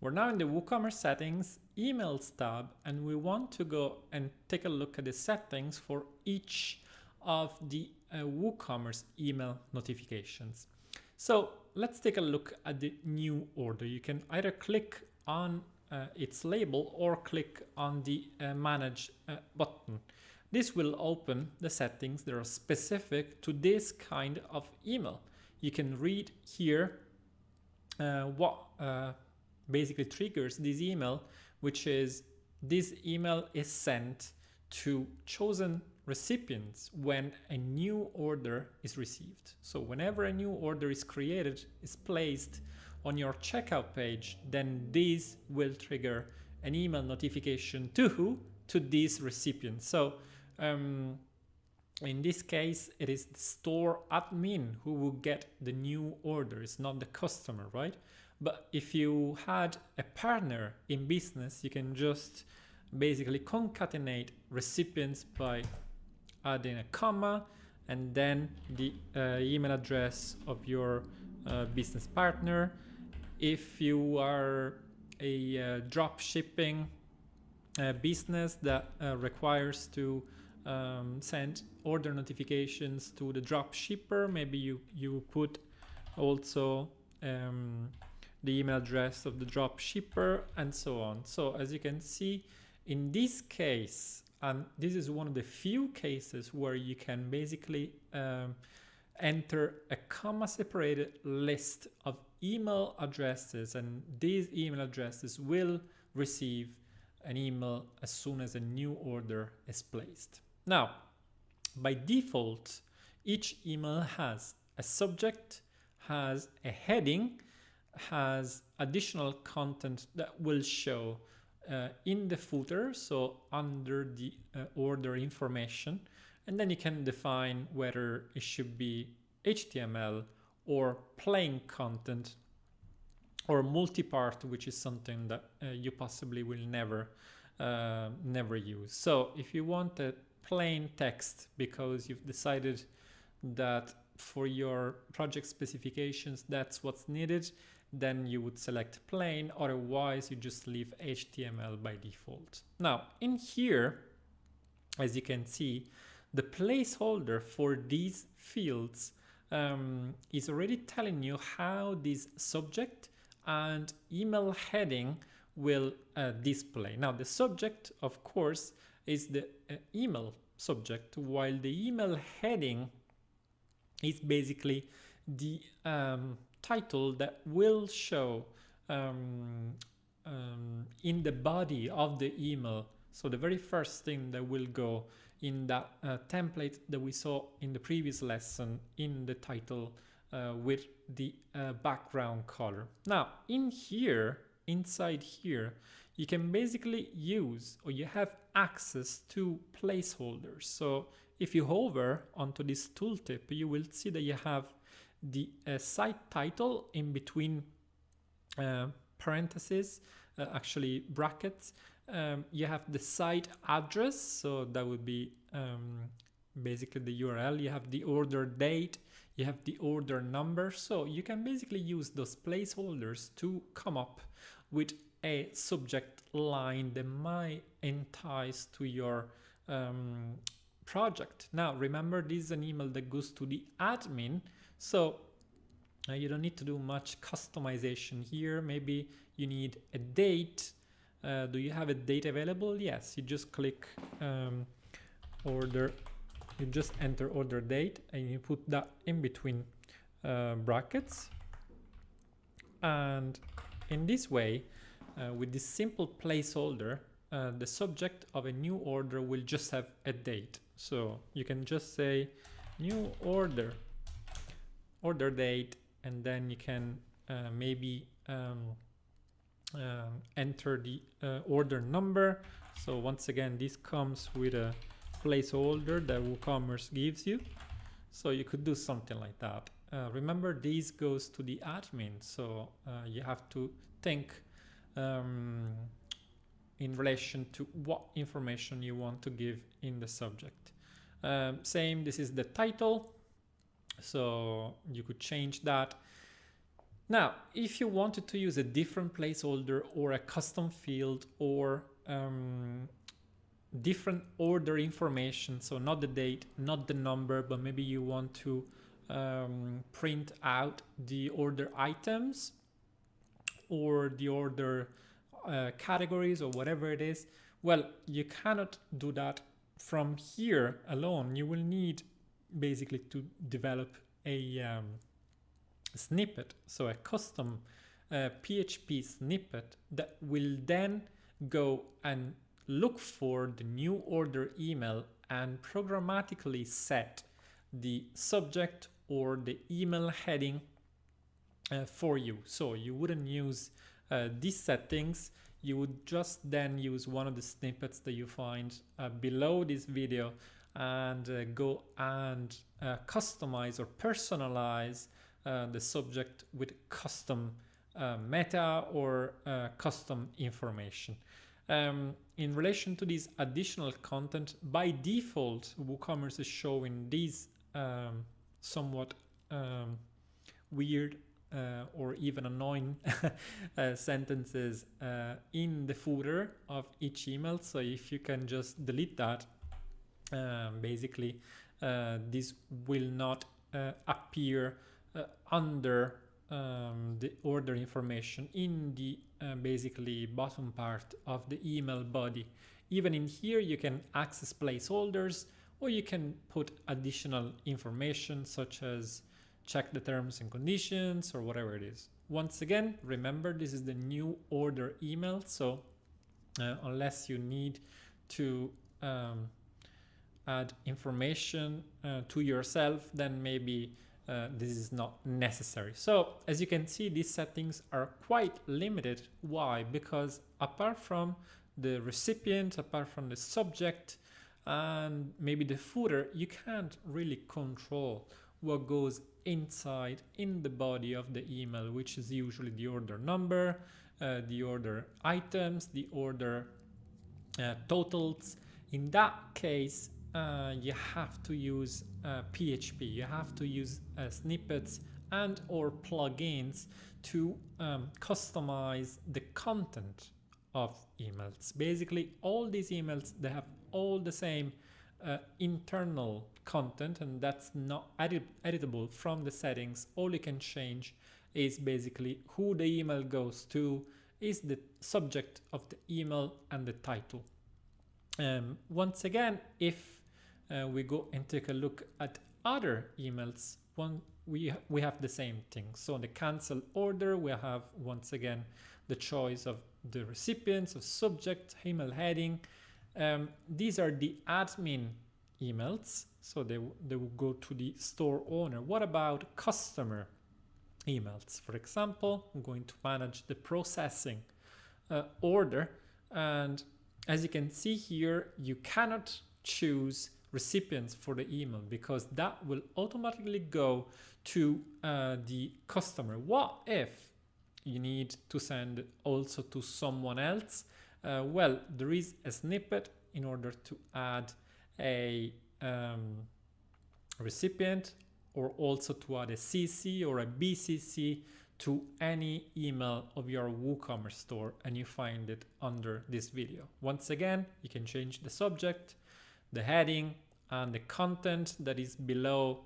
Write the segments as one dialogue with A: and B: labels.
A: We're now in the WooCommerce settings, emails tab, and we want to go and take a look at the settings for each of the WooCommerce email notifications. So let's take a look at the new order. You can either click on its label or click on the manage button. This will open the settings that are specific to this kind of email. You can read here what basically triggers this email, which is this email is sent to chosen recipients when a new order is received. So whenever a new order is created, is placed on your checkout page, then this will trigger an email notification to who? To this recipient. So in this case, it is the store admin who will get the new order. It's not the customer, right? But if you had a partner in business, you can just basically concatenate recipients by adding a comma and then the email address of your business partner. If you are a drop shipping business that requires to send order notifications to the drop shipper, maybe you put also the email address of the drop shipper and so on. So as you can see, in this case, and this is one of the few cases where you can basically enter a comma separated list of email addresses, and these email addresses will receive an email as soon as a new order is placed. Now, by default, each email has a subject, has a heading, has additional content that will show in the footer, so under the order information, and then you can define whether it should be HTML or plain content or multi-part, which is something that you possibly will never use. So if you want a plain text because you've decided that for your project specifications that's what's needed, then you would select plain, otherwise you just leave HTML by default. Now in here, as you can see, the placeholder for these fields is already telling you how this subject and email heading will display. Now the subject, of course, is the email subject, while the email heading is basically the title that will show in the body of the email. So the very first thing that will go in that template that we saw in the previous lesson in the title with the background color. Now in here, inside here, you can basically use, or you have access to placeholders. So if you hover onto this tooltip, you will see that you have the site title in between parentheses, actually brackets. You have the site address, so that would be basically the URL. You have the order date, you have the order number. So you can basically use those placeholders to come up with a subject line that might entice to your project. Now remember, this is an email that goes to the admin, so you don't need to do much customization here. Maybe you need a date. Do you have a date available? Yes, you just click order, you just enter order date and you put that in between brackets, and in this way, with this simple placeholder, the subject of a new order will just have a date. So you can just say new order, order date, and then you can maybe enter the order number. So once again, this comes with a placeholder that WooCommerce gives you. So you could do something like that. Remember, this goes to the admin, so you have to think in relation to what information you want to give in the subject. Same, this is the title, so you could change that. Now, if you wanted to use a different placeholder or a custom field or different order information, so not the date, not the number, but maybe you want to print out the order items or the order categories or whatever it is, well, you cannot do that from here alone. You will need basically to develop a snippet, so a custom PHP snippet that will then go and look for the new order email and programmatically set the subject or the email heading for you. So you wouldn't use these settings. You would just then use one of the snippets that you find below this video and go and customize or personalize the subject with custom meta or custom information. In relation to this additional content, by default, WooCommerce is showing these somewhat weird or even annoying sentences in the footer of each email. So if you can just delete that, basically this will not appear under the order information in the basically bottom part of the email body. Even in here you can access placeholders, or you can put additional information such as check the terms and conditions or whatever it is. Once again, remember this is the new order email, so unless you need to add information to yourself, then maybe this is not necessary. So as you can see, these settings are quite limited. Why? Because apart from the recipient, apart from the subject and maybe the footer, you can't really control what goes inside in the body of the email, which is usually the order number, the order items, the order totals. In that case, you have to use PHP. You have to use snippets and or plugins to customize the content of emails. Basically, all these emails, they have all the same internal content, and that's not editable from the settings. All you can change is basically who the email goes to, is the subject of the email and the title. Once again, if we go and take a look at other emails, we have the same thing. So in the cancel order, we have once again the choice of the recipients, of subject, email heading. These are the admin emails, so they will go to the store owner. What about customer emails? For example, I'm going to manage the processing order, and as you can see here, you cannot choose recipients for the email because that will automatically go to the customer. What if you need to send also to someone else? Well, there is a snippet in order to add a recipient, or also to add a CC or a BCC to any email of your WooCommerce store, and you find it under this video. Once again, you can change the subject, the heading, and the content that is below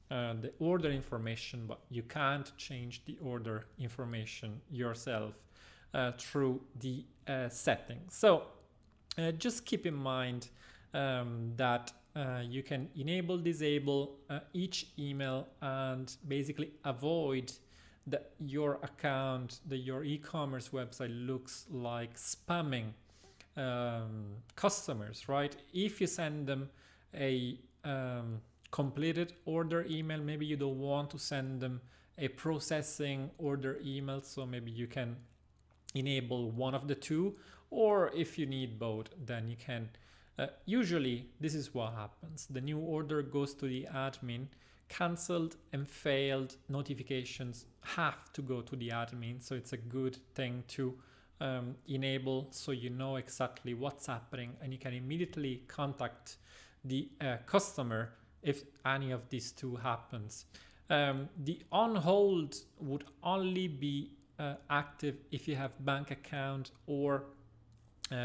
A: the order information, but you can't change the order information yourself through the settings. So just keep in mind that you can enable, disable each email and basically avoid that your account, that your e-commerce website looks like spamming customers, right? If you send them a completed order email, maybe you don't want to send them a processing order email, so maybe you can enable one of the two, or if you need both, then you can usually this is what happens. The new order goes to the admin. Cancelled and failed notifications have to go to the admin, so it's a good thing to enable, so you know exactly what's happening and you can immediately contact the customer if any of these two happens. The on hold would only be active if you have bank account or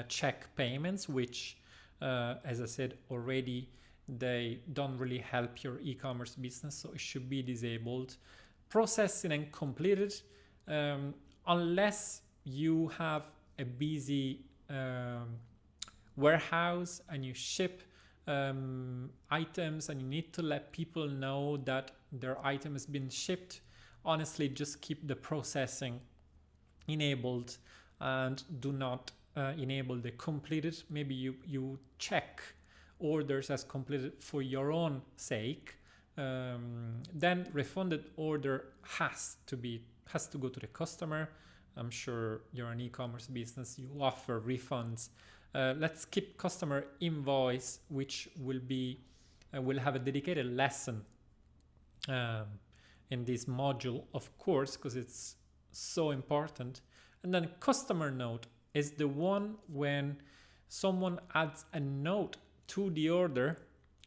A: check payments, which as I said already, they don't really help your e-commerce business, so it should be disabled. Processing and completed, unless you have a busy warehouse and you ship items and you need to let people know that their item has been shipped, honestly just keep the processing enabled and do not enable the completed. Maybe you check orders as completed for your own sake. Then refunded order has to go to the customer. I'm sure you're an e-commerce business, you offer refunds. Let's keep customer invoice, which will have a dedicated lesson in this module, of course, because it's so important. And then customer note is the one when someone adds a note to the order.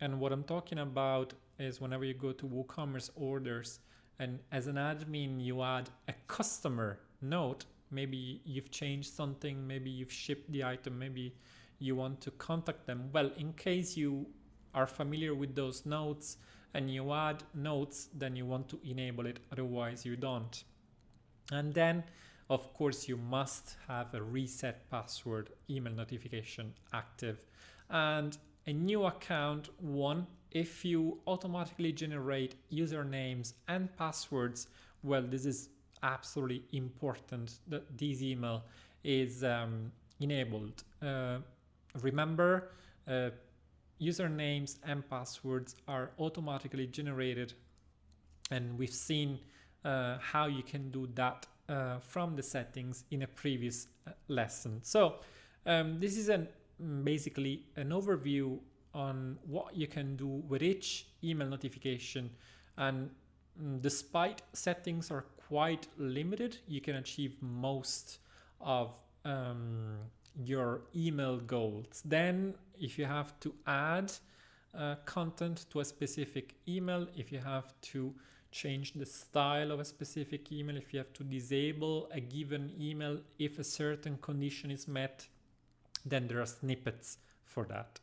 A: And what I'm talking about is whenever you go to WooCommerce orders and as an admin you add a customer note, maybe you've changed something, maybe you've shipped the item, maybe you want to contact them. Well, in case you are familiar with those notes and you add notes, then you want to enable it, otherwise you don't. And then of course you must have a reset password email notification active. And a new account one, if you automatically generate usernames and passwords, well, this is absolutely important that this email is enabled. Remember, usernames and passwords are automatically generated, and we've seen how you can do that from the settings in a previous lesson. So this is basically an overview on what you can do with each email notification, and despite settings are quite limited, you can achieve most of your email goals. Then if you have to add content to a specific email, if you have to change the style of a specific email, if you have to disable a given email if a certain condition is met, then there are snippets for that.